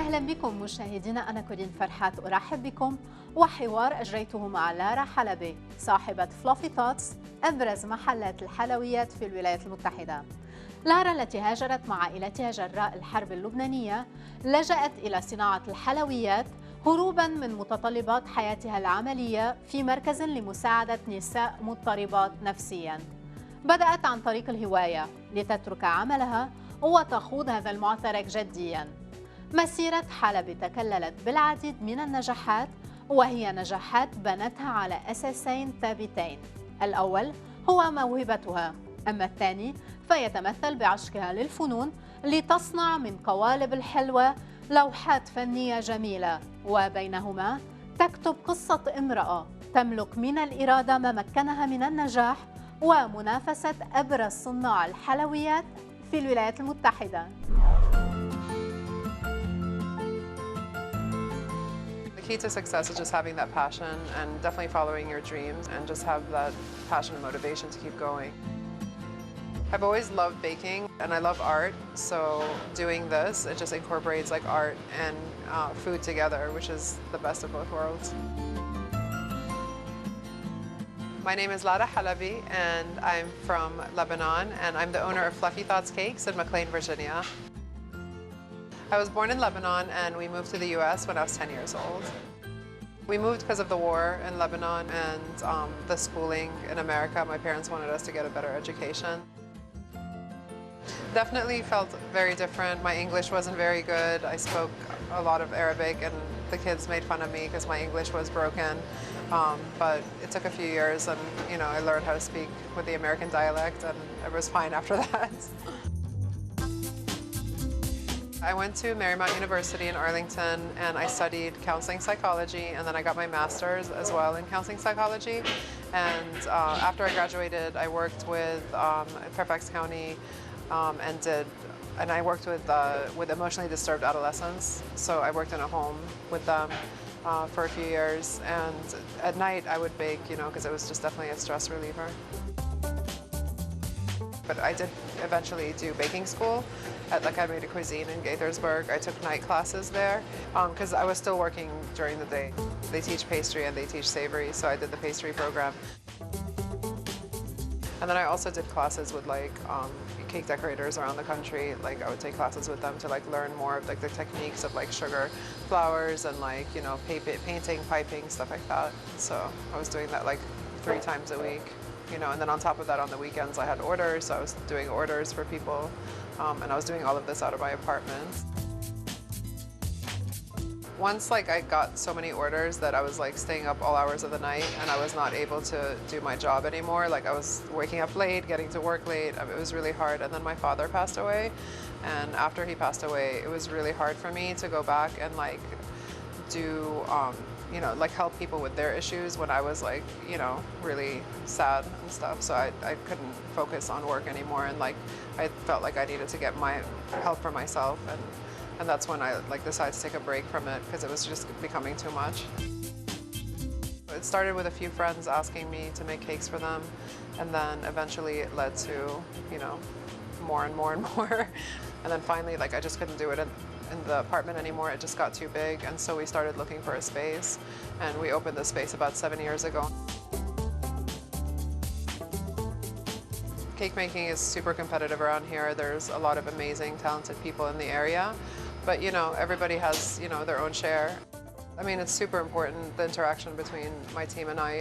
أهلا بكم مشاهدينا، أنا كورين فرحات أرحب بكم وحوار أجريته مع لارا حلبي صاحبة فلافي توتس أبرز محلات الحلويات في الولايات المتحدة. لارا التي هاجرت مع عائلتها جراء الحرب اللبنانية لجأت إلى صناعة الحلويات هروباً من متطلبات حياتها العملية في مركز لمساعدة نساء مضطربات نفسياً. بدأت عن طريق الهواية لتترك عملها وتخوض هذا المعترك جدياً. مسيرة حلبي تكللت بالعديد من النجاحات، وهي نجاحات بنتها على أساسين ثابتين. الأول هو موهبتها، أما الثاني فيتمثل بعشقها للفنون لتصنع من قوالب الحلوى لوحات فنية جميلة، وبينهما تكتب قصة امرأة تملك من الإرادة ما مكنها من النجاح ومنافسة أبرز صناع الحلويات في الولايات المتحدة. The key to success is just having that passion and definitely following your dreams and just have that passion and motivation to keep going. I've always loved baking and I love art, so doing this, it just incorporates like art and food together, which is the best of both worlds. My name is Lada Halabi and I'm from Lebanon, and I'm the owner of Fluffy Thoughts Cakes in McLean, Virginia. I was born in Lebanon and we moved to the US when I was 10 years old. We moved because of the war in Lebanon and the schooling in America. My parents wanted us to get a better education. Definitely felt very different. My English wasn't very good. I spoke a lot of Arabic and the kids made fun of me because my English was broken. But it took a few years and I learned how to speak with the American dialect and it was fine after that. I went to Marymount University in Arlington and I studied counseling psychology, and then I got my master's as well in counseling psychology. And after I graduated, I worked with Fairfax County and I worked with emotionally disturbed adolescents. So I worked in a home with them for a few years, and at night I would bake, because it was just definitely a stress reliever. But I did eventually do baking school at l'Académie de Cuisine in Gaithersburg. I took night classes there because I was still working during the day. They teach pastry and they teach savory, so I did the pastry program. And then I also did classes with cake decorators around the country. Like I would take classes with them to learn more of the techniques of sugar, flowers, and painting, piping, stuff like that. So I was doing that 3 times a week. And then on top of that, on the weekends, I had orders, so I was doing orders for people, and I was doing all of this out of my apartment. Once I got so many orders that I was staying up all hours of the night, and I was not able to do my job anymore. I was waking up late, getting to work late. It was really hard. And then my father passed away, and after he passed away, it was really hard for me to go back and do help people with their issues when I was really sad and stuff. So I couldn't focus on work anymore, and I felt like I needed to get my help for myself, and that's when I decided to take a break from it because it was just becoming too much. It started with a few friends asking me to make cakes for them, and then eventually it led to more and more and more, and then finally I just couldn't do it in the apartment anymore. It just got too big, and so we started looking for a space, and we opened this space about 7 years ago. Cake making is super competitive around here. There's a lot of amazing, talented people in the area, but everybody has their own share. I mean, it's super important, the interaction between my team and I.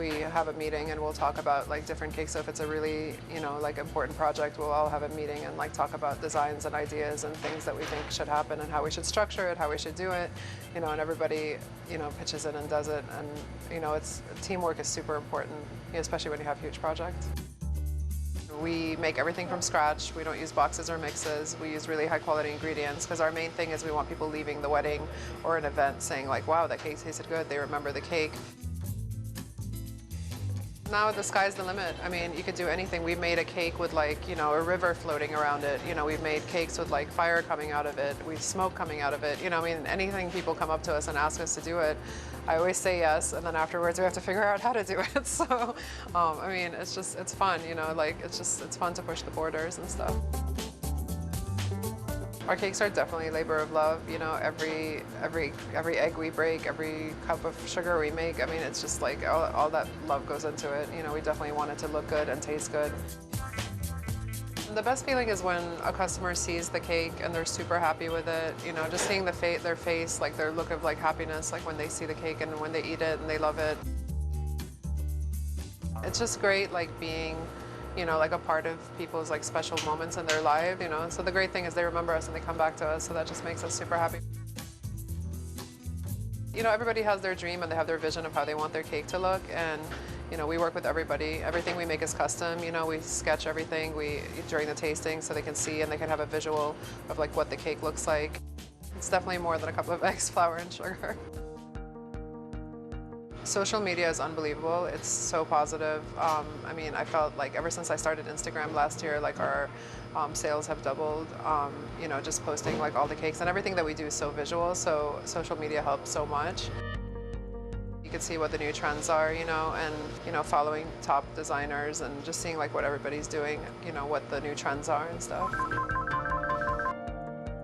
We have a meeting and we'll talk about different cakes. So if it's a really important project, we'll all have a meeting and talk about designs and ideas and things that we think should happen and how we should structure it, how we should do it. And everybody pitches in and does it. And it's teamwork is super important, especially when you have huge projects. We make everything from scratch. We don't use boxes or mixes. We use really high quality ingredients because our main thing is we want people leaving the wedding or an event saying wow, that cake tasted good. They remember the cake. Now the sky's the limit. I mean, you could do anything. We've made a cake with a river floating around it. We've made cakes with fire coming out of it, with smoke coming out of it. I mean, anything people come up to us and ask us to do it, I always say yes, and then afterwards we have to figure out how to do it. So, I mean, it's fun, it's fun to push the borders and stuff. Our cakes are definitely labor of love. You know, every egg we break, every cup of sugar we make. I mean, it's just like all that love goes into it. You know, we definitely want it to look good and taste good. The best feeling is when a customer sees the cake and they're super happy with it. You know, just seeing their face, like their look of like happiness, like when they see the cake and when they eat it and they love it. It's just great, like being, you know, like a part of people's like special moments in their life, you know. So the great thing is they remember us and they come back to us, so that just makes us super happy. You know, everybody has their dream and they have their vision of how they want their cake to look, and you know, we work with everybody. Everything we make is custom. You know, we sketch everything during the tasting so they can see and they can have a visual of like what the cake looks like. It's definitely more than a couple of eggs, flour, and sugar. Social media is unbelievable. It's so positive. I mean, I felt like ever since I started Instagram last year, like our sales have doubled. You know, just posting like all the cakes and everything that we do is so visual. So social media helps so much. You can see what the new trends are, you know, and, you know, following top designers and just seeing like what everybody's doing, you know, what the new trends are and stuff.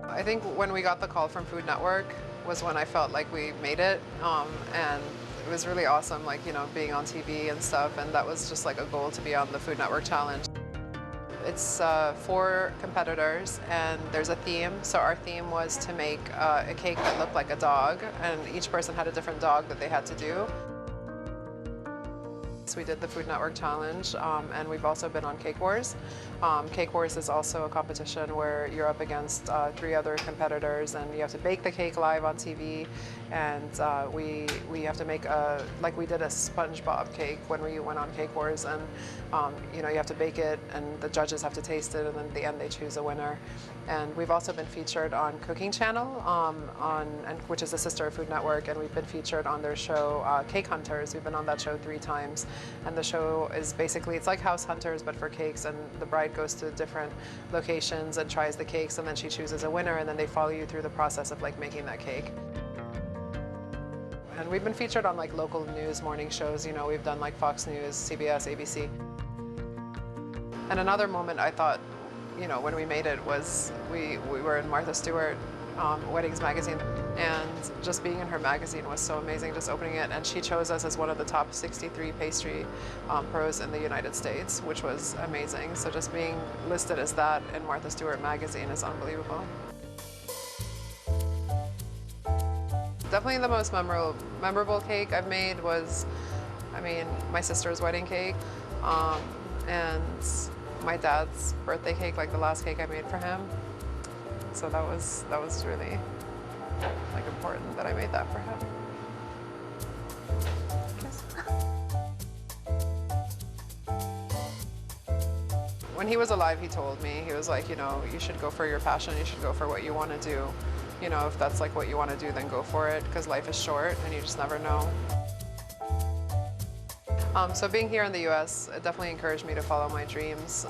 I think when we got the call from Food Network was when I felt like we made it, and it was really awesome, like, you know, being on TV and stuff, and that was just like a goal to be on the Food Network Challenge. It's 4 competitors and there's a theme. So our theme was to make a cake that looked like a dog, and each person had a different dog that they had to do. So we did the Food Network Challenge, and we've also been on Cake Wars. Cake Wars is also a competition where you're up against 3 other competitors and you have to bake the cake live on TV, and we have to make like we did a SpongeBob cake when we went on Cake Wars, and you know, you have to bake it and the judges have to taste it, and then at the end they choose a winner. And we've also been featured on Cooking Channel, which is a sister of Food Network, and we've been featured on their show Cake Hunters. We've been on that show 3 times, and the show is basically, it's like House Hunters but for cakes, and the bride goes to different locations and tries the cakes, and then she chooses a winner, and then they follow you through the process of like making that cake. And we've been featured on like local news morning shows. You know, we've done like Fox News, CBS, ABC. And another moment I thought, you know, when we made it was we were in Martha Stewart Weddings magazine, and just being in her magazine was so amazing, just opening it, and she chose us as one of the top 63 pastry pros in the United States, which was amazing. So just being listed as that in Martha Stewart magazine is unbelievable. Definitely the most memorable cake I've made was, I mean, my sister's wedding cake, and my dad's birthday cake, like the last cake I made for him. So that was really like important that I made that for him. When he was alive, he told me, he was like, you know, you should go for your passion, you should go for what you want to do. You know, if that's like what you want to do, then go for it, because life is short and you just never know. So being here in the US, it definitely encouraged me to follow my dreams.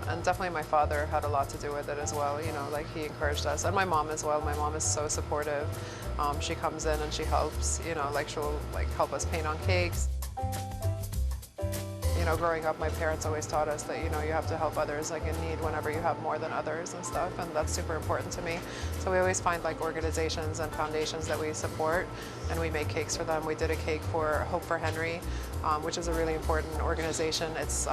And definitely my father had a lot to do with it as well. You know, like he encouraged us. And my mom as well. My mom is so supportive. She comes in and she helps, you know, like she'll like help us paint on cakes. You know, growing up, my parents always taught us that, you know, you have to help others like in need whenever you have more than others and stuff, and that's super important to me. So we always find like organizations and foundations that we support, and we make cakes for them. We did a cake for Hope for Henry, which is a really important organization. It's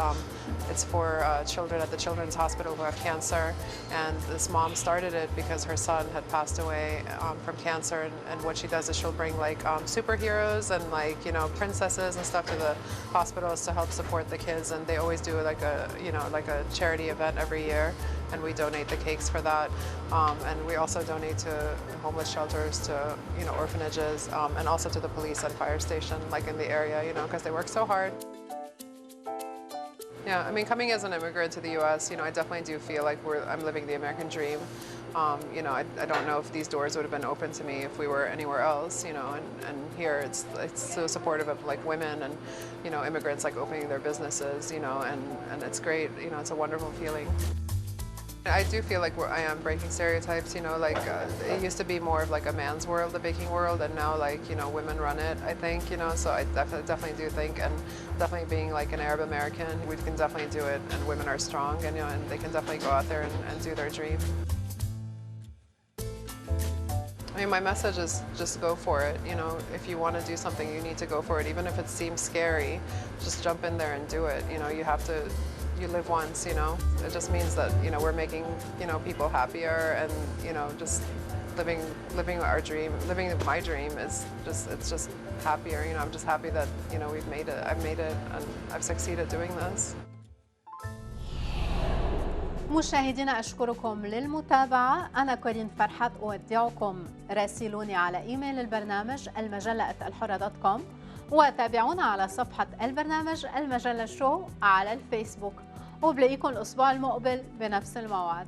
for children at the Children's Hospital who have cancer, and this mom started it because her son had passed away from cancer, and what she does is she'll bring like superheroes and like, you know, princesses and stuff to the hospitals to help support the kids, and they always do like a, you know, like a charity event every year, and we donate the cakes for that, and we also donate to homeless shelters, to, you know, orphanages, and also to the police and fire station like in the area, you know, because they work so hard. Yeah, I mean, coming as an immigrant to the U.S., you know, I definitely do feel like I'm living the American dream. You know, I don't know if these doors would have been open to me if we were anywhere else, you know, and here it's so supportive of like women and, you know, immigrants like opening their businesses, you know, and it's great, you know, it's a wonderful feeling. I do feel like I am breaking stereotypes, you know, like it used to be more of like a man's world, the baking world, and now like, you know, women run it, I think, you know, so I definitely do think, and definitely being like an Arab American, we can definitely do it, and women are strong, and, you know, and they can definitely go out there and do their dream. mean, my message is just go for it. You know, if you want to do something, you need to go for it. Even if it seems scary, just jump in there and do it. You know, you live once, you know. It just means that, you know, we're making, you know, people happier and, you know, just living our dream, living my dream is just, it's just happier. You know, I'm just happy that, you know, we've made it. I've made it and I've succeeded doing this. مشاهدينا أشكركم للمتابعة. أنا كورين فرحات أودعكم. راسلوني على إيميل البرنامج المجلة@الحرة.com وتابعونا على صفحة البرنامج المجلة شو على الفيسبوك، وبلاقيكم الأسبوع المقبل بنفس الموعد.